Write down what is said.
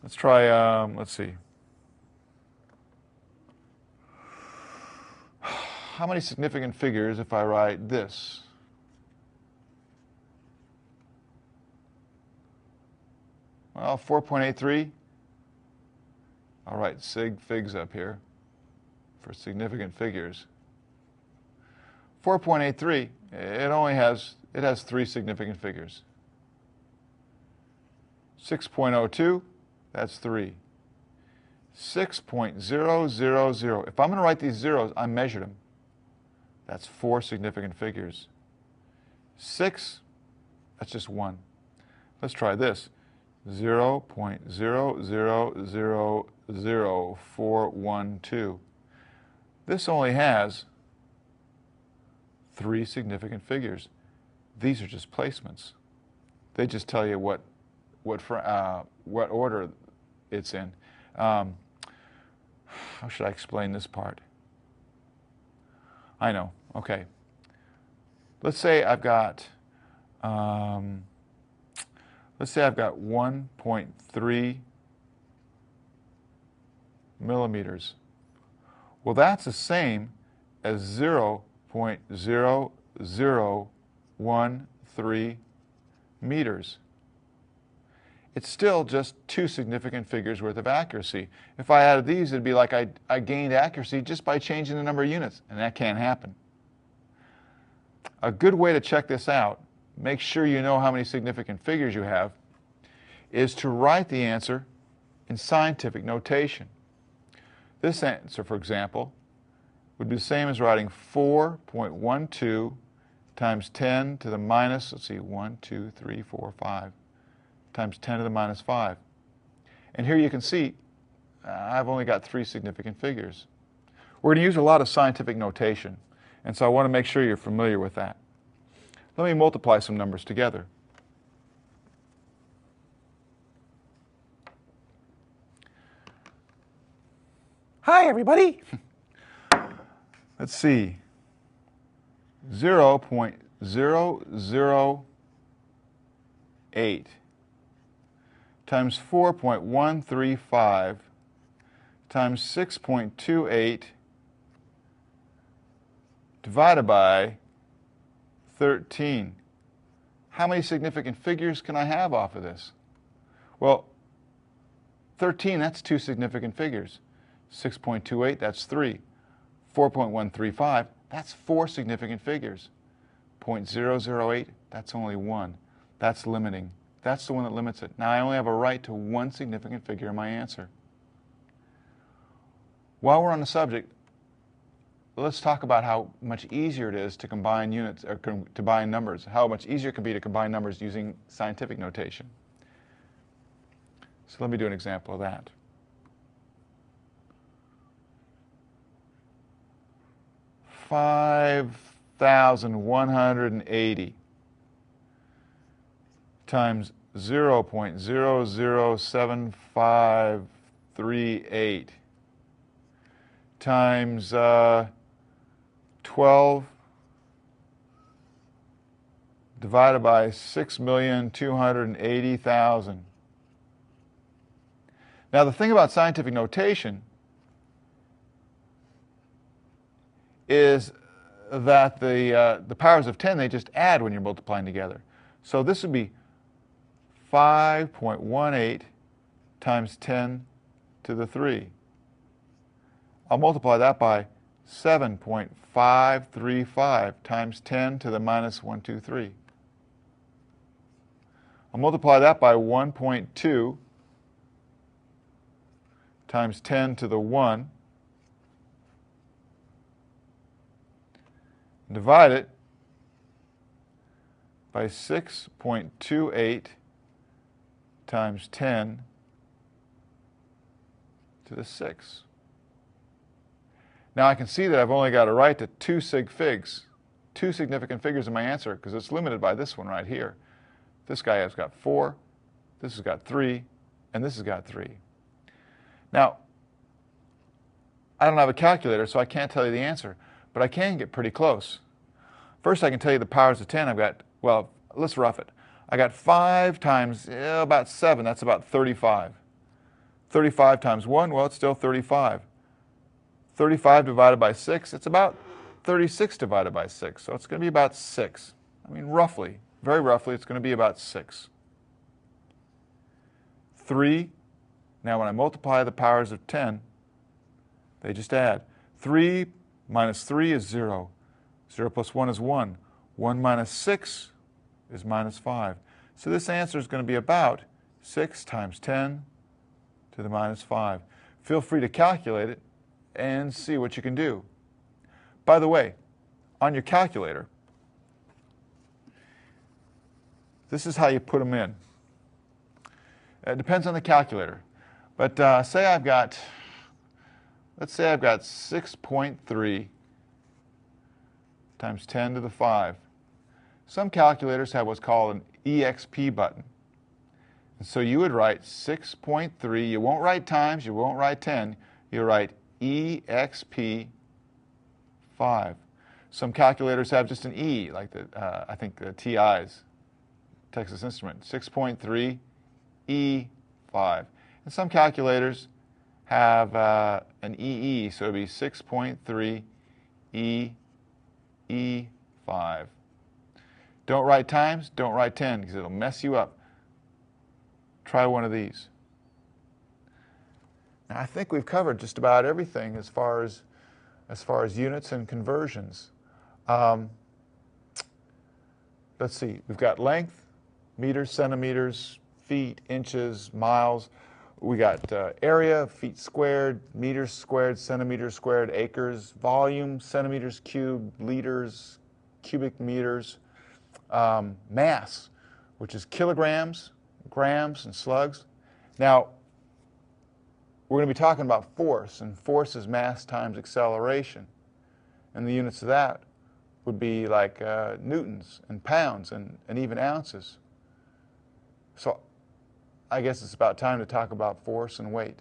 Let's try, let's see. How many significant figures if I write this? Well, 4.83. I'll write sig figs up here for significant figures. 4.83, it has 3 significant figures. 6.02, that's 3. 6.000. If I'm going to write these zeros, I measured them. That's 4 significant figures. 6, that's just 1. Let's try this. 0.0000412. This only has 3 significant figures. These are just placements. They just tell you what order it's in. How should I explain this part? I know. Okay. Let's say I've got 1.3 millimeters. Well, that's the same as 0.0013 meters. It's still just 2 significant figures worth of accuracy. If I added these, it'd be like I gained accuracy just by changing the number of units, and that can't happen. A good way to check this out, make sure you know how many significant figures you have, is to write the answer in scientific notation. This answer, for example, would be the same as writing 4.12 times 10 to the minus, let's see, 1, 2, 3, 4, 5, times 10 to the minus 5. And here you can see I've only got 3 significant figures. We're going to use a lot of scientific notation, and so I want to make sure you're familiar with that. Let me multiply some numbers together. Hi, everybody. Let's see. 0.008 times 4.135 times 6.28 divided by 13. How many significant figures can I have off of this? Well, 13, that's 2 significant figures. 6.28, that's 3. 4.135, that's 4 significant figures. 0.008, that's only 1. That's limiting. That's the one that limits it. Now I only have a right to 1 significant figure in my answer. While we're on the subject, let's talk about how much easier it is to combine units, or to combine numbers, how much easier it can be to combine numbers using scientific notation. So let me do an example of that. 5,180 times 0.007538 times 12 divided by 6,280,000. Now the thing about scientific notation is that the powers of 10, they just add when you're multiplying together. So this would be 5.18 times 10 to the 3. I'll multiply that by 7.535 times 10 to the minus 123. I'll multiply that by 1.2 times 10 to the 1. Divide it by 6.28 times 10 to the 6. Now I can see that I've only got a right to 2 sig figs, 2 significant figures in my answer, because it's limited by this one right here. This guy has got 4, this has got 3, and this has got 3. Now, I don't have a calculator, so I can't tell you the answer, but I can get pretty close. First, I can tell you the powers of 10. I've got, well, let's rough it. I got 5 times about 7, that's about 35. 35 times 1, well, it's still 35. 35 divided by 6, it's about 36 divided by 6. So it's going to be about 6. I mean, roughly, very roughly, it's going to be about 6. 3, now when I multiply the powers of 10, they just add. 3 minus 3 is 0. 0 plus 1 is 1. 1 minus 6 is minus 5. So this answer is going to be about 6 times 10 to the minus 5. Feel free to calculate it and see what you can do. By the way, on your calculator, this is how you put them in. It depends on the calculator. But let's say I've got 6.3 times 10 to the 5. Some calculators have what's called an EXP button. And so you would write 6.3. You won't write times, you won't write 10. You write EXP 5. Some calculators have just an E, like I think the TI's, Texas Instrument, 6.3 E5. And some calculators have an EE, so it would be 6.3 E5. Don't write times, don't write 10, because it'll mess you up. Try one of these. Now, I think we've covered just about everything as far as units and conversions. Let's see, we've got length, meters, centimeters, feet, inches, miles. We got area, feet squared, meters squared, centimeters squared, acres, volume, centimeters cubed, liters, cubic meters, mass, which is kilograms, grams, and slugs. Now, we're going to be talking about force, and force is mass times acceleration. And the units of that would be like newtons and pounds and even ounces. So I guess it's about time to talk about force and weight.